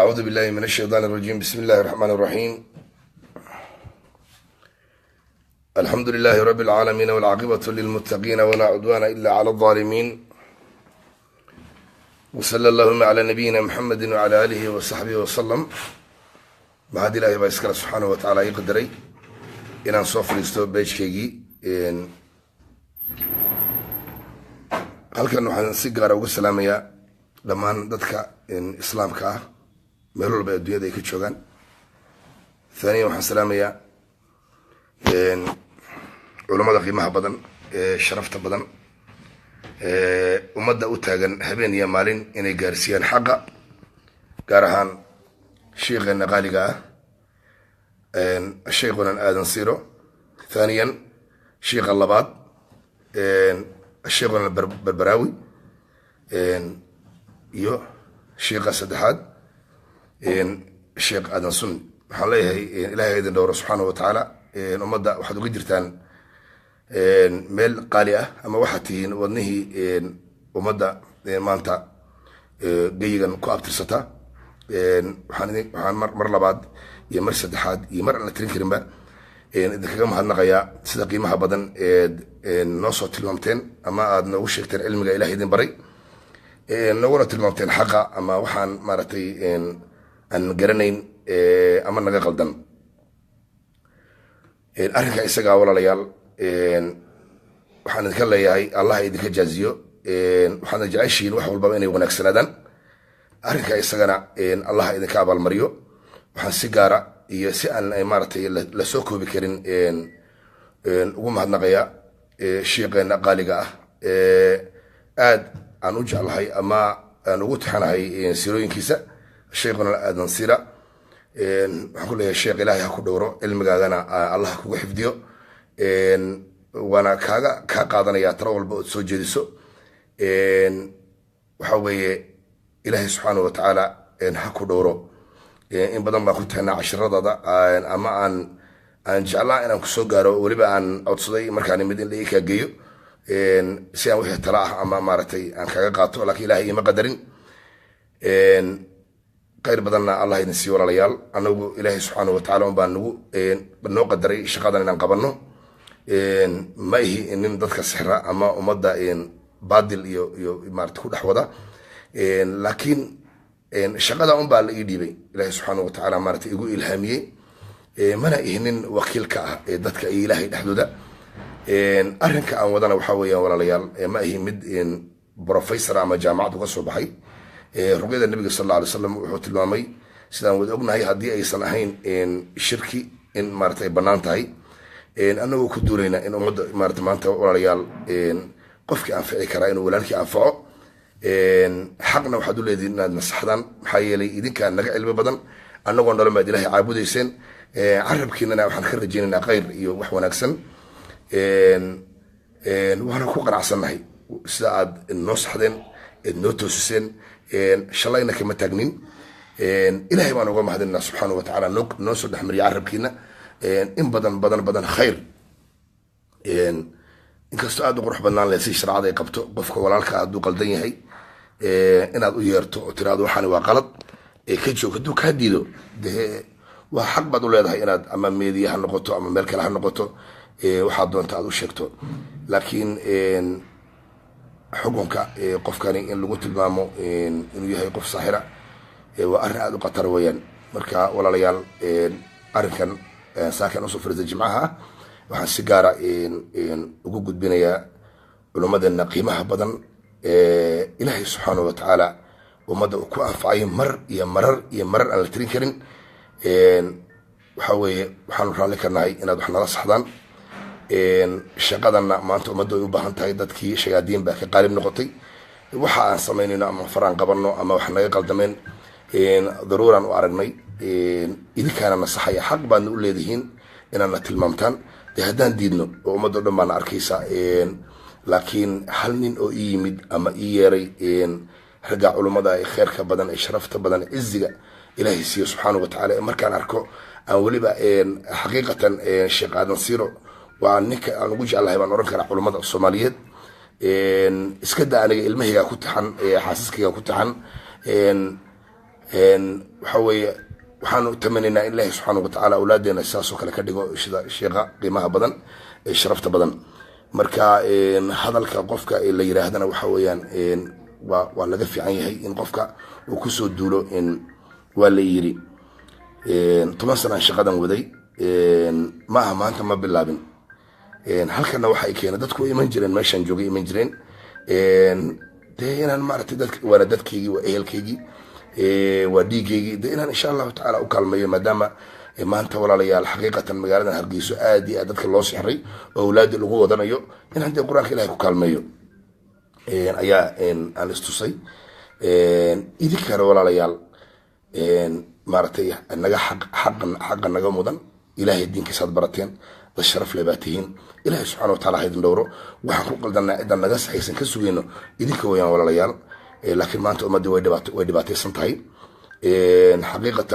أعوذ بالله من الشيطان الرجيم. بسم الله الرحمن الرحيم. الحمد لله رب العالمين والعاقبة للمتقين ولا عدوان إلا على الظالمين، وصلى اللهم على نبينا محمد وعلى آله وصحبه وسلم. بعد الله يبارك سبحانه وتعالى يقدري إن أنصف لستو بيشكي halkan waxaan si gaar ah uga salaamayaa dhammaan dadka islaamka ah meel walba adduunyada ay ka joogaan. ثانيا waxaan salaamayaa culimada qiimaha badan ee sharafta badan ee ummadda u taagan habeen iyo maalin inay gaarsiiyaan xaqa, gaar ahaan sheekheena qaaliga ah sheekhuna aadan siiro. ثانيا sheekha labaad الشيخ البربراوي iyo sheekha saddexaad sheekh aadan sunni. waxaan leeyahay ilaahay idin dhowro subxaanahu watacaala. ummadda waxaad uga jirtaan meel qaali ah, ama waxaad tihiin wadnihii ummadda maanta geyigan ku abtirsata. waxaan mar labaad iyo mar saddexaad iyo mar aan la tirin karinba idinkaga mahadnaqayaa sida qiimaha badan eed noo soo tilmaamteen ama aad noogu sheegteen cilmiga ilaah idin baray, nooguna tilmaamteen xaqa ama waxaan maaragtay aan garanayn ama naga qaldan. arrinka isagaa walaalayaal waxaan idinka leeyahay allah idinka jaaziyo. waxaadna jeceshihiin wax walbaba inay wanaagsanaadaan. arrinka isagana allah idinka abaalmariyo. waxaan si gaara iyo si aan maaragtay la soo koobi karin ugu mahadnaqayaa sheekheena qaaliga ah aad aan u jeclahay ama aan ugu tixanahay sirooyinkiisa, sheekhuna aadan siira. waxaan ku leeyahay sheekh ilaahay ha ku dhowro, cilmigaagana allah ha kuga xifdiyo. waana kaa qaadanaya talo walba ood soo jeediso. waxa weeye ilaahay subxaanahu watacaala ha ku dhowro. in badan baan ku tahnaa cashiradada ama aan jeclaa inaan kusoo gaaro, weliba aan codsaday markaan mid in la ii kaageeyo si aan wixii tala ah ama maaragtay aan kaga qaato, laakiin ilaahay ima qadarin. khayr badanna allah idin siiyo walaalayaal. anagu ilaahay subxaanahu watacaala unbaa noo qadaray shaqadan inaan qabanno. ma ihi nin dadka sixra ama ummadda baadil iyo maarata ku dhex wada, laakiin shaqada unbaa la ii dhiibay ilaahay subxaanahu watacaala maarata igu ilhaamiyey. mana ihnin wakiilka ah ee dadka iyo ilaahay dhexdooda. arrinka aan wadana waxaa weeyaan walaalayaal, ma ihi mid professor ama jaamacad uga soo baxay. ruqyada nabiga sal alla alay wasalam wuxuu tilmaamay, sidaan wada ognahay, haddii aysan ahayn shirki in maarata ay bannaan tahay. anagoo ku duulayna in ummadda maarata maanta walaalayaal qofkii anfici karaa inuu walaalkii anfaco. xaqna waxaad u leedihin inaad nasaxdaan, maxaa yeelay idinkaa naga cilmi badan, annagoo nolol maad ilaahay caabudayseen. carabkiinana waxaan ka rajaynaynaa khayr iyo wax wanaagsan. waana ku qanacsannahay sida aad noo saxdeen, eed noo toosiseen. shalayna kama taagnin. ilaahay baan uga mahadinaa subxaanahu watacaala noo soo dhexmariya carabkiina in badan khayr. inkastoo aad u qurux badnaan leh si sharcada ay qabto, qofka walaalka hadduu qaldan yahay inaad u yeerto oo tiraado waxaani waa qalad, ka joog. hadduu kaa diido dee waa xaq baad u leedahay inaad ama meediya ha noqoto ama meel kale ha noqoto waxaad doonta aad u sheegto. laakiin xukunka qofkani in lagu tilmaamo inuu yahay qof saaxira waa arrin aad u khatar weeyaan. marka walaalayaal arrinkan saakan usoo fariisa jimcaha ah waxaan si gaara ugu gudbinayaa culummadeena qiimaha badan ilaahay subxaanahu watacaala ummadda uu ku anfacay mar iyo marar aan la tirin karin. waxaa weeye waxaanu raalli karnahay inaad wax nala saxdaan. shaqadanna maanta ummadda ay u baahan tahay. dadkii shayaadiin baa ka qaalib noqotay. waxa aan samaynayno ama faraan qabanno ama wax naga qaldameen daruuraan u aragnay. idinkaana nasaxaya, xaq baadna u leedihiin inaad na tilmaamtaan. dee haddaan diidno oo ummadda o dhan baana arkaysa. laakiin hal nin oo ii yimid ama ii yeeray ragga culummada ee kheyrka badan ee sharafta badan ee ciziga ilaahay siiyo subxaanahu watacaala, markaan arko aan weliba xaqiiqatan sheekh aadan siiro waa ninka aan ugu jeclahay baan oran karaa culummada soomaaliyeed. iska daa aniga ilmahayga ku taxan, xaasaskayga ku taxan, waxa weeye waxaanu tamanaynaa in ilaahi subxaana watacaala awlaadeena sidaasoo kale ka dhigo sida sheekha qiimaha badan ee sharafta badan marka hadalka qofka la yiraahdana waxa weeyaan waa laga fiican yahay in qofka uu kusoo duulo waa la yiri 10 sano shaqadan waday ma aha maanta ma bilaabin halkana waxa ay keenay dadku iman jireen meeshan joogay iman jireen dee inaan maaragtay waana dadkaygii waa ehelkaygii waa dhiigaygii dee inaan insha allahu tacaala u kaalmeeyo maadaama maanta walaalayaal xaqiiqatan magaaladan Hargeyso aad iyo aad dadka loo sixray oo awlaadi lagu wadanayo inaan dee quraanka ilaahay ku kaalmeeyo ayaa aan istusay idinkana walaalayaal maaragtay naga xaq naga mudan ilaahay diinkiisa barateen الشرف لباتهين إلهي سبحانه وتعالى هيدن دوره وحن كل قلنا إذا نجس حيسن كسوينه إذيك ويا ولا ليال لكن ما أنت أمدي ويدبات سنتهاي حقيقة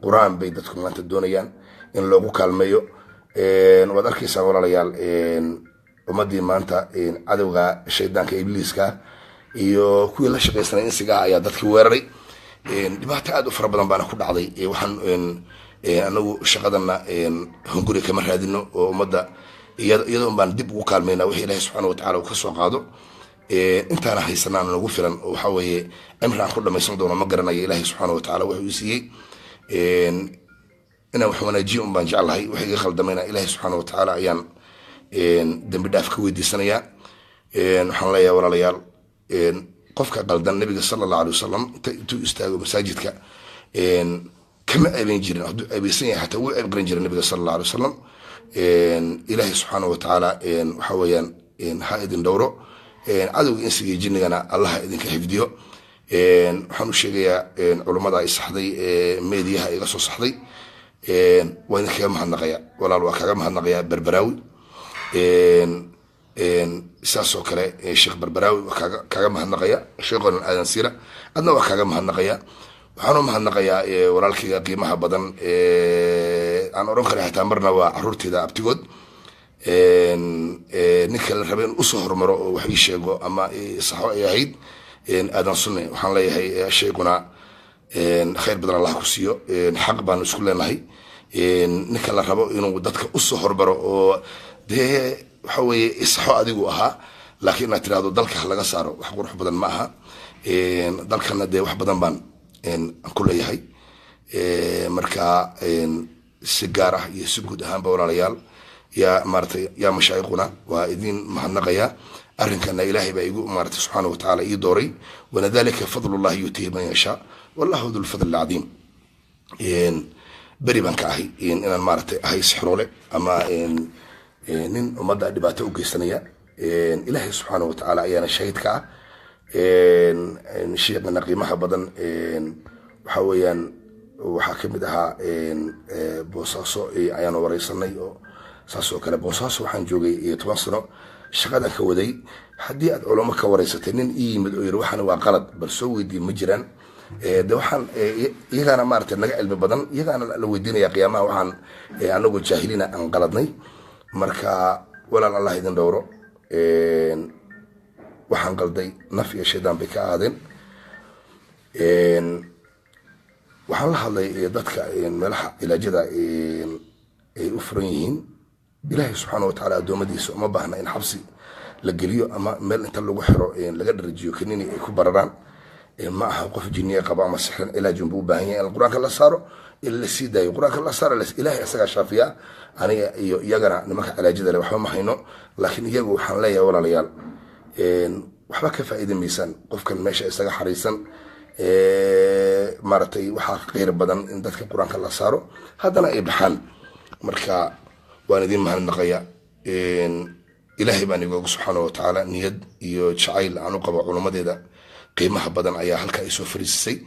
قرآن بيدتكم أنت الدنيا إن لوجو كالميو وذلك يسوى ولا ليال أمدي ما أنت عدوغا الشيطان كإبليس كا يو كل شيء يسنا إنسجا يا دتك ويري دبات عدو فربنا بنا كل عضي وحن anagu shaqadana hunguri kama raadino oo umada iyadoo baan dib ugu kaalmeynaa wixii Ilaahay subhanahu wa ta'ala uu ka soo qaado intaana haysanaan nagu filan oo waxa weeye amraan ku dhamaysan doono ma garanayo Ilaahay subhanahu wa ta'ala wuxuu siiyay ina wax wanaajiyo baan jeclahay wixii khaldamayna Ilaahay subhanahu wa ta'ala ayaan dambi dhaaf ka weydiisanaya waxaan leeyahay walaalayaal qofka qaldan nabiga sallallahu alayhi wasallam intuu istaago masaajidka كما أبين جيران هدو أبيسين حتى هو أبقرن جيران النبي صلى الله عليه وسلم إلهي سبحانه وتعالى وحويان هايدن دوره عدو إنسي جينينا الله إذن كحفديو وحنو الشيقية علماء إصحدي ميديها إغسو صحدي وإن كامها النغيا ولا الواقع النغيا بربراوي ساسو كلا الشيخ بربراوي وكامها النغيا الشيخ الآدن سيرة أدنا وكامها النغيا waxaan mahadnaqayaa walaalkayga qiimaha badan aan oran karay hataa marna waa caruurtayda abtigood ninka la rabay in u soo hormaro oo wax ii sheego ama saxo ay ahayd aadan sunne waxaan leeyahay sheeguna khayr badan Allah ku siiyo xaq baan isku leenahay ninka la rabo inuu dadka u soo hormaro oo dee waxa weeye saxo adigu ahaa laakiin aad tiraahdo dalka laga saaro wax qurux badan ma aha dalkana dee wax badan baan كل يحي مركا سجارة يسجد هم بولا يا مرتي يا مشايخنا وإذن مهنقيا أرن كان إلهي بيجو مرت سبحانه وتعالى يدوري ولذلك فضل الله يؤتيه من يشاء والله ذو الفضل العظيم بري بنكاهي إن المرت هاي سحرولة أما إن ومدى دبته وكيسنية إلهي سبحانه وتعالى أنا شهيد كا شيخنا قيمها بدن وحويا وحاكم دها بوصاصو أيانا ورئيسني ساسو كلا بوصاصو حنجوجي يتواصلوا شغلة كودي حدي علماء كورئيستين مدعو يروحنا وقلد برسوي دي مجران دوحان يجانا مارت النجا البدن يجانا لو يدينا يا قيامة وحن أنا قلت جاهلين أنقلدني مركا ولا الله يدين دوره waxaan qalday naf iyo shaydan bay ka aadeen waxaan la hadlay dadka meelaha ilaajada ay u furan yihiin ilaahay subxaanahu wa tacaala adoomadiisa uma baahna in xabsi la geliyo ama meel inta lagu xiro laga dharajiyo kanini ay ku bararaan ma aha qof jinniye qaba ama sixran ilaajin buu u baahan yahay in quraanka la saaro in la sii daayo quraanka la saaro ilaahay isaga shaafiya aniga iyo iyagana nimanka ilaajada leh waxba ma hayno laakiin iyagu waxaan leeyahay walaalayaal waxba ka faa'iido miisaan qofkan meesha isaga xariisan maartay waxa qeyr badan in dadka quraanka la saaro hadana ay baxaan marka waan idin mahadnaqaya ilaahay baan igu subhanahu wa ta'ala niyad iyo jacayl aan u qabo culummadeeda qiimaha badan ayaa halka ay soo fariisay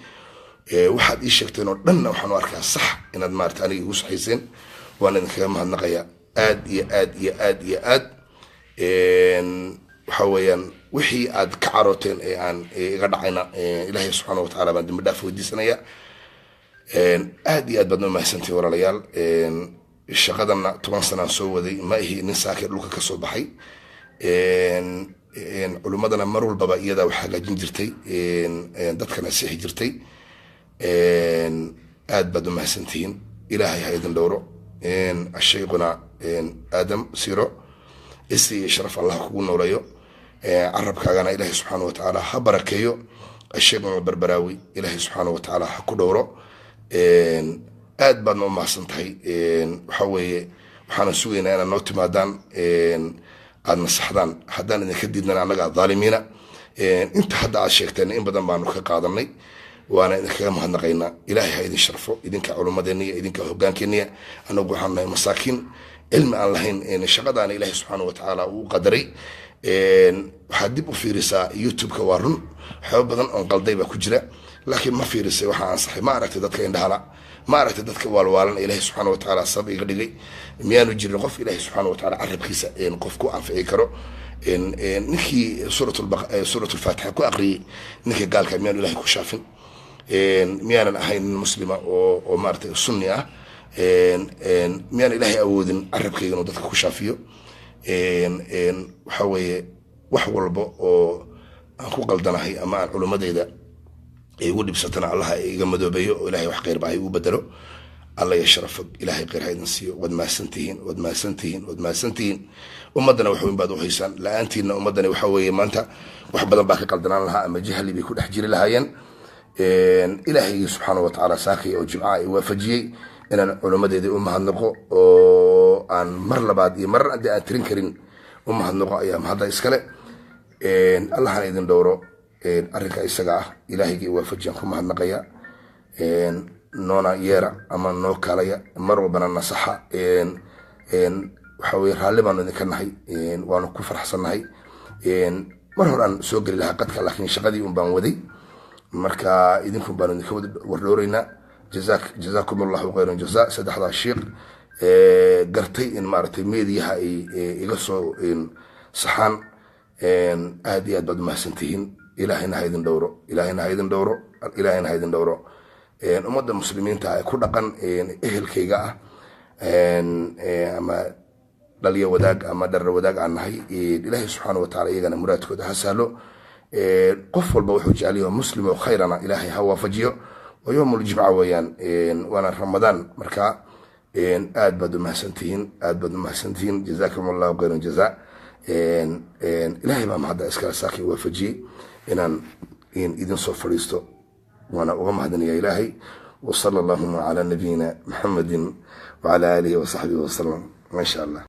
waxaad ii sheegteen oo dhan waxaan u arkaa sax inaad maartay aniga igu saxayseen waan idinkaga mahadnaqaya aad iyo aad iyo aad iyo aad وحويان وحي أد كعروتين عن قدعنا إلهي سبحانه وتعالى بعد مدافع وديسنا أدي بدنا ما سنتي ورا ليال الشغادنا طبعا سنة سوى ذي ما هي نساك لوكا كسب حي علماءنا مروا البابا يدا وحاجة جنجرتي دتك نسيه جرتي aad baad u mahadsantihiin ilaahay ha idin dhowro ashayquna aadam siro isi iyo sharaf allah kugu nooleeyo carabkaagana ilaahay subxaana watacaala ha barakeeyo ashayquna barbaraawi ilaahay subxaana watacaala ha ku dhowro aad baadna u mahadsan tahay waxa weeye waxaana sugaynaa inaad noo timaadaan aad nasaxdaan haddaan idinka diidnan annaga dhaalimiina inta hadda aad sheegteen in badan baanu ka qaadanay waana idinkaga mahadnaqaynaa ilaahay ha idin sharfo idinka culumadeeniya idinka hoggaankeeniya annagu waxaan nahay masaakiin cilmi aan lahayn shaqadaana ilaahay subxaana watacaala uu qadaray waxaad dib u fiirisaa youtube-ka waa run waxyaaba badan oon qalday baa ku jira laakiin ma fiirisay waxaa ansaxay ma aragtay dadka indhahala ma aragtay dadka waalwaalan ilaahay subxaana watacaala sabab iga dhigay miyaanu jirin qof ilaahay subxaana watacaala carabkiisa qof ku anfici karo ninkii suuratulfaatixa ku aqriyey ninka gaalka miyaanu ilaahay ku shaafin miyaanan ahayn nin muslima oo maaragtay sunni ah miyaan ilaahay awoodin carabkayga inuu dadka ku shaafiyo waxa weeye wax walba oo aan ku qaldanahay ama aan culumadeyda igu dhibsatana allaha iga madoobeeyo oo ilaahay wax khayr baa igu bedelo alla ya sharafo ilaahay khayr ha idin siiyo waad mahadsantihiin ummadana wax weyn baad u haysaan la-aantiina ummadani waxa weeye maanta wax badan baa ka qaldanaan lahaa ama jahli bay ku dhex jiri lahaayeen ilaahaygi subxaana watacaala saakay oo jimcaha i waafajiyey inaan culumadeedii u mahadnaqo oo aan mar labaad iyo marar haddii aan tirin karin u mahadnaqo ayaa mahadda iskale allahana idin dhowro arrinka isaga ah ilaahaygi i waafajiyaan ku mahadnaqaya noona yeera ama noo kaalaya mar walbana nasaxa waxa weye raalli baanu idinka nahay waanu ku farxsannahay mar hore aan soo geli lahaa qadka laakiin shaqadii un baan waday marka idinkun baanu idinka wada wardhowreynaa jazaakum allahu khayran jazaa saddexdaa sheekh gartay in maaragtay meediyaha ay iga soo saxaan aad iyo aad baad umahadsantihiin ilaahayna ha idin dhowro ilaahayna ha idin dhowro ummadda muslimiinta ee ku dhaqan ehelkayga ah ama dhalya wadaag ama dharar wadaag aan nahay ilaahay subxaana watacaala iyagana muraadkooda ha sahlo qof walba wuxuu jecel yahay muslim oo khayrana ilaahay ha waafajiyo oo yowmul jimca weeyaan waana ramadaan marka aad baad umahadsantihiin jazaakum allahu khayran jazaa ilaahay baa mahadda iskala saakay waafajiyey inaan idin soo fadhiisto وانا أغمهدني يا إلهي وصلى اللهم على نبينا محمد وعلى آله وصحبه وسلم ما شاء الله.